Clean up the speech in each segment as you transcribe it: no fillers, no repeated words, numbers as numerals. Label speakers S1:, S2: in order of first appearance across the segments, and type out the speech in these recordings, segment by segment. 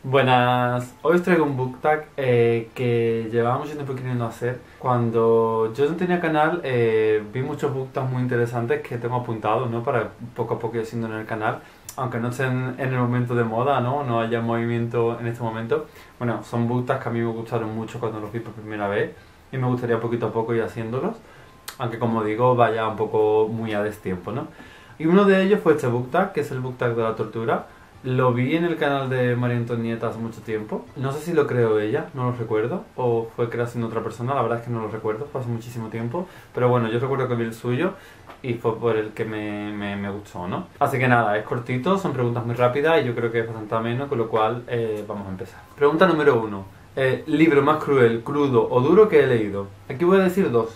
S1: Buenas, hoy os traigo un book tag que llevaba mucho tiempo queriendo hacer. Cuando yo no tenía canal, vi muchos book tags muy interesantes que tengo apuntados, ¿no? Para poco a poco ir haciendo en el canal, aunque no estén en el momento de moda, ¿no? No haya movimiento en este momento. Bueno, son book tags que a mí me gustaron mucho cuando los vi por primera vez y me gustaría poquito a poco ir haciéndolos, aunque como digo, vaya un poco muy a destiempo, ¿no? Y uno de ellos fue este book tag, que es el book tag de la tortura. Lo vi en el canal de María Antonieta hace mucho tiempo. No sé si lo creó ella, no lo recuerdo. O fue creación de otra persona, la verdad es que no lo recuerdo, fue hace muchísimo tiempo. Pero bueno, yo recuerdo que vi el suyo y fue por el que me gustó, ¿no? Así que nada, es cortito, son preguntas muy rápidas y yo creo que es bastante ameno, con lo cual vamos a empezar. Pregunta número uno. Libro más cruel, crudo o duro que he leído. Aquí voy a decir dos.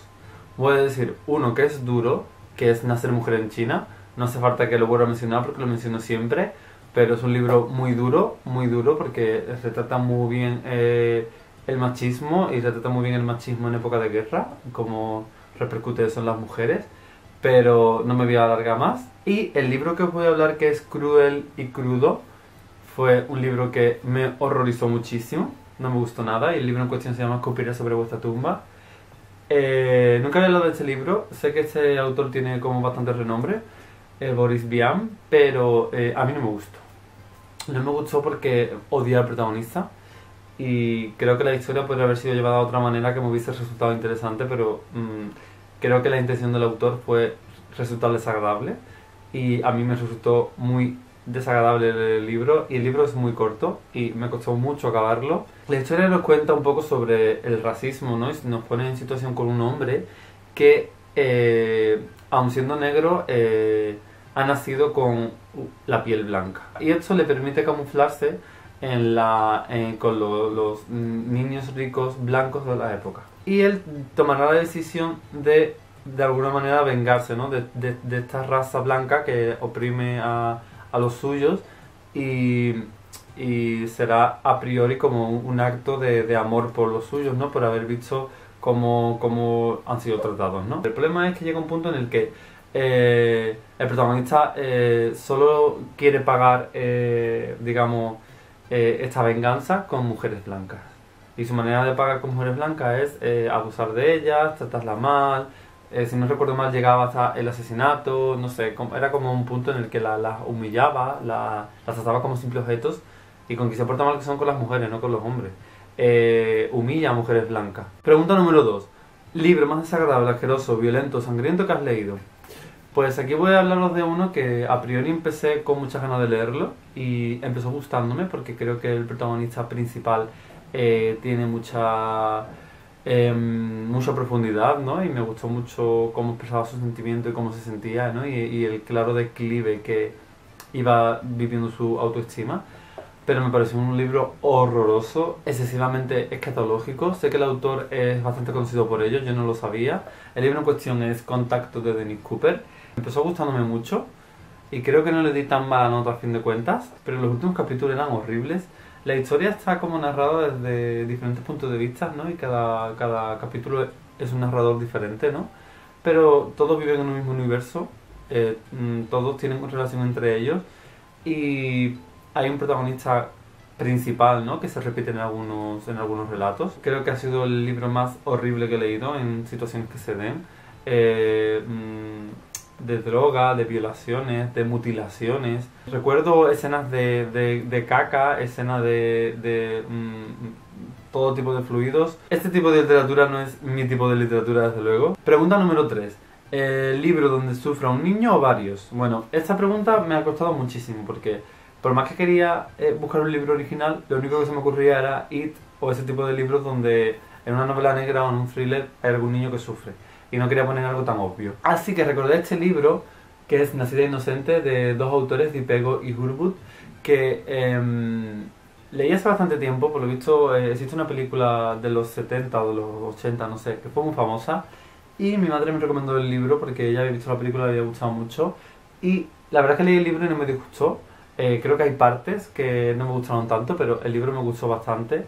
S1: Voy a decir uno que es duro, que es Nacer mujer en China. No hace falta que lo vuelva a mencionar porque lo menciono siempre, pero es un libro muy duro porque retrata muy bien el machismo y retrata muy bien el machismo en época de guerra, cómo repercute eso en las mujeres, pero no me voy a alargar más. Y el libro que os voy a hablar, que es Cruel y Crudo, fue un libro que me horrorizó muchísimo, no me gustó nada, y el libro en cuestión se llama Escupiré sobre vuestra tumba. Nunca había hablado de este libro, sé que este autor tiene como bastante renombre, Boris Vian, pero a mí no me gustó. No me gustó porque odié al protagonista y creo que la historia podría haber sido llevada de otra manera que me hubiese resultado interesante, pero creo que la intención del autor fue resultar desagradable y a mí me resultó muy desagradable el libro, y el libro es muy corto y me costó mucho acabarlo. La historia nos cuenta un poco sobre el racismo, ¿no? Y nos pone en situación con un hombre que, aun siendo negro, ha nacido con la piel blanca. Y esto le permite camuflarse con los niños ricos blancos de la época. Y él tomará la decisión de alguna manera, vengarse, ¿no? de esta raza blanca que oprime a los suyos, y, y será a priori como un acto de amor por los suyos, ¿no? Por haber visto cómo han sido tratados, ¿no? El problema es que llega un punto en el que el protagonista solo quiere pagar, digamos, esta venganza con mujeres blancas. Y su manera de pagar con mujeres blancas es abusar de ellas, tratarlas mal. Si no recuerdo mal, llegaba hasta el asesinato, no sé, era como un punto en el que las humillaba, las trataba como simples objetos, y con que se porta mal que son con las mujeres, no con los hombres. Humilla a mujeres blancas. Pregunta número 2. Libro más desagradable, asqueroso, violento, sangriento que has leído. Pues aquí voy a hablaros de uno que a priori empecé con muchas ganas de leerlo y empezó gustándome porque creo que el protagonista principal tiene mucha profundidad, ¿no? Y me gustó mucho cómo expresaba su sentimiento y cómo se sentía, ¿no? Y el claro declive que iba viviendo su autoestima. Pero me pareció un libro horroroso, excesivamente escatológico. Sé que el autor es bastante conocido por ello, yo no lo sabía. El libro en cuestión es Contacto, de Dennis Cooper. Empezó gustándome mucho y creo que no le di tan mala nota a fin de cuentas, pero los últimos capítulos eran horribles. La historia está como narrada desde diferentes puntos de vista, ¿no? Y cada capítulo es un narrador diferente, ¿no? Pero todos viven en un mismo universo, todos tienen una relación entre ellos, y hay un protagonista principal, ¿no? Que se repite en algunos relatos. Creo que ha sido el libro más horrible que he leído en situaciones que se den. De droga, de violaciones, de mutilaciones. Recuerdo escenas de caca, escenas de todo tipo de fluidos. Este tipo de literatura no es mi tipo de literatura, desde luego. Pregunta número 3. ¿Libro donde sufra un niño o varios? Bueno, esta pregunta me ha costado muchísimo porque por más que quería buscar un libro original, lo único que se me ocurría era It o ese tipo de libros donde en una novela negra o en un thriller hay algún niño que sufre. Y no quería poner algo tan obvio. Así que recordé este libro, que es Nacida Inocente, de dos autores, Dipego y Hurwood, que leí hace bastante tiempo. Por lo visto existe una película de los 70 o de los 80, no sé, que fue muy famosa. Y mi madre me recomendó el libro porque ella había visto la película y le había gustado mucho. Y la verdad es que leí el libro y no me disgustó. Creo que hay partes que no me gustaron tanto, pero el libro me gustó bastante.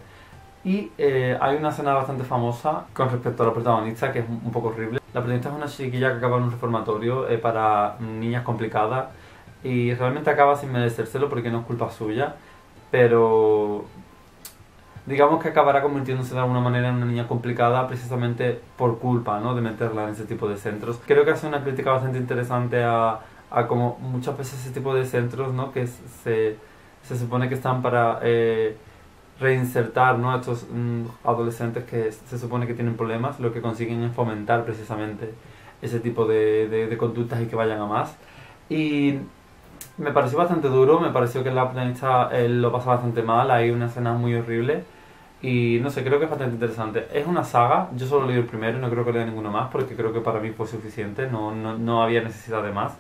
S1: Y hay una escena bastante famosa con respecto a la protagonista que es un poco horrible. La protagonista es una chiquilla que acaba en un reformatorio para niñas complicadas y realmente acaba sin merecérselo porque no es culpa suya. pero digamos que acabará convirtiéndose de alguna manera en una niña complicada precisamente por culpa, ¿no?, de meterla en ese tipo de centros. Creo que hace una crítica bastante interesante a como muchas veces ese tipo de centros, ¿no?, que se supone que están para reinsertar, ¿no?, a estos adolescentes que se supone que tienen problemas, lo que consiguen es fomentar precisamente ese tipo de conductas y que vayan a más. Y me pareció bastante duro, me pareció que la protagonista lo pasa bastante mal, hay una escena muy horrible y no sé, creo que es bastante interesante. Es una saga, yo solo leí el primero y no creo que lea ninguno más porque creo que para mí fue suficiente, no había necesidad de más,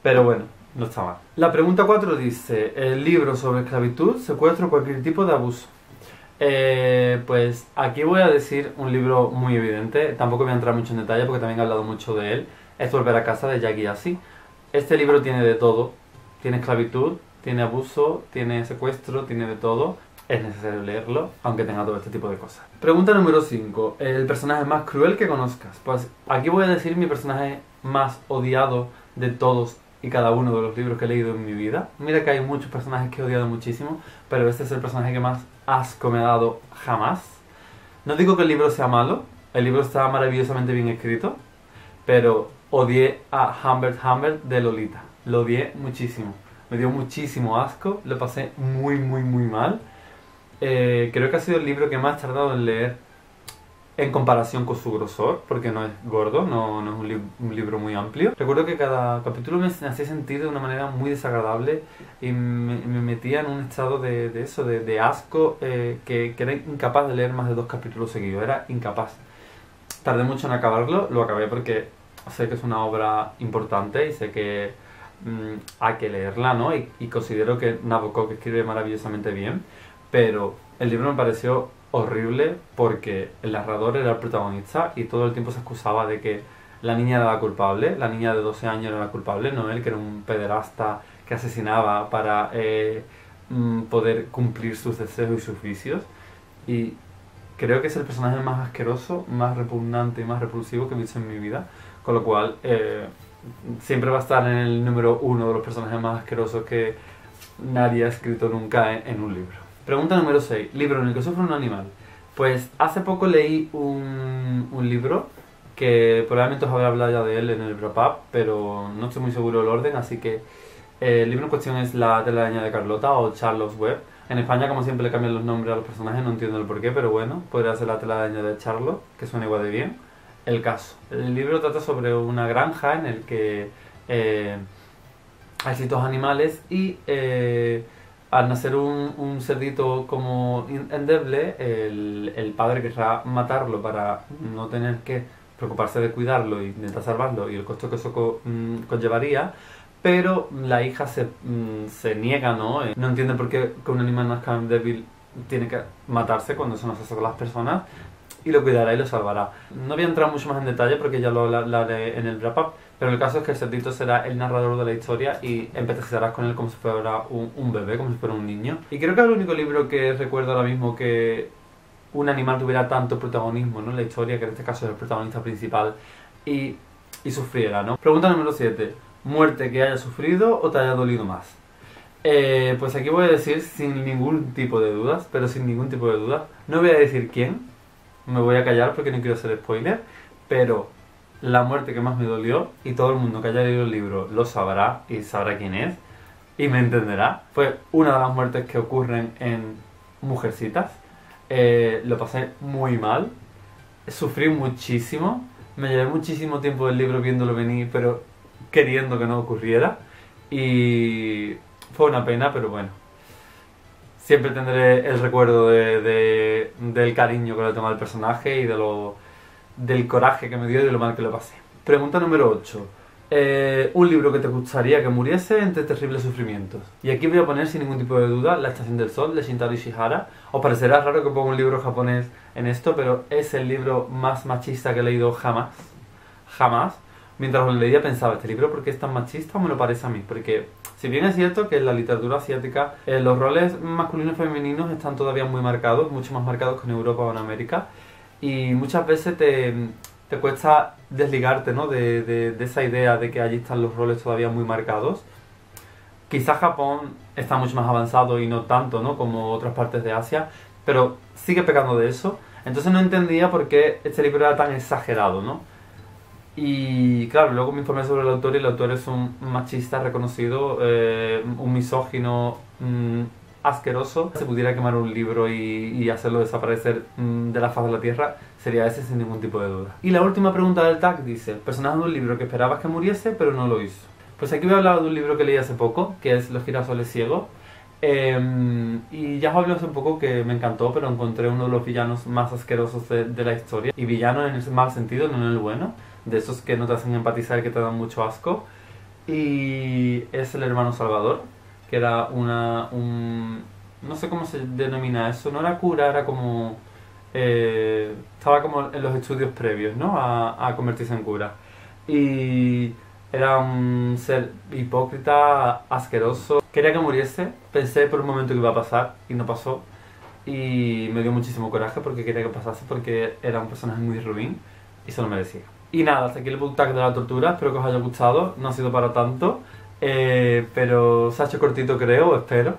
S1: pero bueno, no está mal. La pregunta 4 dice, el libro sobre esclavitud, secuestro o cualquier tipo de abuso. Pues aquí voy a decir un libro muy evidente, tampoco voy a entrar mucho en detalle porque también he hablado mucho de él, es Volver a casa de Jackie Assi. Este libro tiene de todo, tiene esclavitud, tiene abuso, tiene secuestro, tiene de todo. Es necesario leerlo, aunque tenga todo este tipo de cosas. Pregunta número 5. El personaje más cruel que conozcas. Pues aquí voy a decir mi personaje más odiado de todos y cada uno de los libros que he leído en mi vida. Mira que hay muchos personajes que he odiado muchísimo, pero este es el personaje que más asco me ha dado jamás. No digo que el libro sea malo, el libro está maravillosamente bien escrito, pero odié a Humbert de Lolita. Lo odié muchísimo. Me dio muchísimo asco, lo pasé muy mal. Creo que ha sido el libro que más he tardado en leer en comparación con su grosor, porque no es gordo, no es un libro muy amplio. Recuerdo que cada capítulo me hacía sentir de una manera muy desagradable y me metía en un estado de eso, de asco, que era incapaz de leer más de 2 capítulos seguidos, era incapaz. Tardé mucho en acabarlo, lo acabé porque sé que es una obra importante y sé que hay que leerla, ¿no? Y considero que Nabokov escribe maravillosamente bien, pero el libro me pareció horrible porque el narrador era el protagonista y todo el tiempo se excusaba de que la niña era la culpable, la niña de 12 años era la culpable, no él, que era un pederasta que asesinaba para poder cumplir sus deseos y sus vicios. Y creo que es el personaje más asqueroso, más repugnante y más repulsivo que he visto en mi vida, con lo cual siempre va a estar en el número 1 de los personajes más asquerosos que nadie ha escrito nunca en un libro. Pregunta número 6. Libro en el que sufre un animal. Pues hace poco leí un libro que probablemente os habré hablado ya de él en el wrap-up, pero no estoy muy seguro del orden, así que el libro en cuestión es La telaraña de Carlota o Charlotte's Web. En España, como siempre, le cambian los nombres a los personajes, no entiendo el porqué, pero bueno, podría ser La telaraña de Charlotte, que suena igual de bien. El caso. El libro trata sobre una granja en el que hay ciertos animales y al nacer un cerdito como endeble, el padre querrá matarlo para no tener que preocuparse de cuidarlo e intentar salvarlo y el costo que eso conllevaría, pero la hija se niega, ¿no? No entiende por qué que un animal nazca débil tiene que matarse cuando eso no se hace con las personas y lo cuidará y lo salvará. No voy a entrar mucho más en detalle porque ya lo hablaré en el wrap-up, pero el caso es que el cerdito será el narrador de la historia y empatizarás con él como si fuera un bebé, como si fuera un niño. Y creo que es el único libro que recuerdo ahora mismo que un animal tuviera tanto protagonismo, ¿no?, en la historia, que en este caso es el protagonista principal, y sufriera, ¿no? Pregunta número 7. ¿Muerte que haya sufrido o te haya dolido más? Pues aquí voy a decir sin ningún tipo de dudas, pero sin ningún tipo de dudas. No voy a decir quién, me voy a callar porque no quiero hacer spoiler, pero la muerte que más me dolió, y todo el mundo que haya leído el libro lo sabrá y sabrá quién es y me entenderá, fue una de las muertes que ocurren en Mujercitas. Lo pasé muy mal, sufrí muchísimo, me llevé muchísimo tiempo del libro viéndolo venir, pero queriendo que no ocurriera, y fue una pena, pero bueno, siempre tendré el recuerdo del cariño que le tomé al personaje y del coraje que me dio y de lo mal que lo pasé. Pregunta número 8. Un libro que te gustaría que muriese entre terribles sufrimientos. Y aquí voy a poner sin ningún tipo de duda La estación del sol de Shintaro Ishihara. Os parecerá raro que ponga un libro japonés en esto, pero es el libro más machista que he leído jamás. Jamás. Mientras lo leía pensaba, ¿este libro por qué es tan machista o me lo parece a mí? Porque si bien es cierto que en la literatura asiática los roles masculinos y femeninos están todavía muy marcados, mucho más marcados que en Europa o en América, y muchas veces te cuesta desligarte, ¿no?, de esa idea de que allí están los roles todavía muy marcados. Quizás Japón está mucho más avanzado y no tanto, ¿no? Como otras partes de Asia, pero sigue pecando de eso. Entonces no entendía por qué este libro era tan exagerado, ¿no? Y claro, luego me informé sobre el autor y el autor es un machista reconocido, un misógino asqueroso. Si pudiera quemar un libro y hacerlo desaparecer de la faz de la tierra, sería ese sin ningún tipo de duda. Y la última pregunta del tag dice, personaje de un libro que esperabas que muriese pero no lo hizo. Pues aquí voy a hablar de un libro que leí hace poco, que es Los girasoles ciegos. Y ya os hablé hace un poco que me encantó, pero encontré uno de los villanos más asquerosos de la historia. Y villano en el mal sentido, no en el bueno. De esos que no te hacen empatizar, que te dan mucho asco. Y es el hermano Salvador, que era no sé cómo se denomina eso, no era cura, era como... estaba como en los estudios previos, ¿no? A convertirse en cura. Y era un ser hipócrita, asqueroso. Quería que muriese, pensé por un momento que iba a pasar y no pasó. Y me dio muchísimo coraje porque quería que pasase, porque era un personaje muy ruin y se lo merecía. Y nada, hasta aquí el book tag de la tortura, espero que os haya gustado, no ha sido para tanto, pero se ha hecho cortito creo, espero.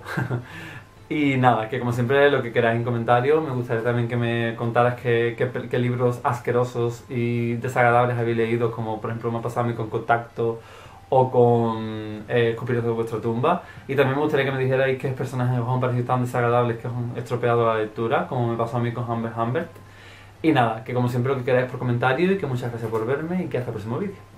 S1: Y nada, que como siempre lo que queráis en comentarios, me gustaría también que me contaras qué libros asquerosos y desagradables habéis leído, como por ejemplo me ha pasado a mí con Contacto o con Escupiros de vuestra tumba. Y también me gustaría que me dijerais qué personajes os han parecido tan desagradables que os han estropeado la lectura, como me pasó a mí con Humbert Humbert. Y nada, que como siempre lo que queráis por comentario y que muchas gracias por verme y que hasta el próximo vídeo.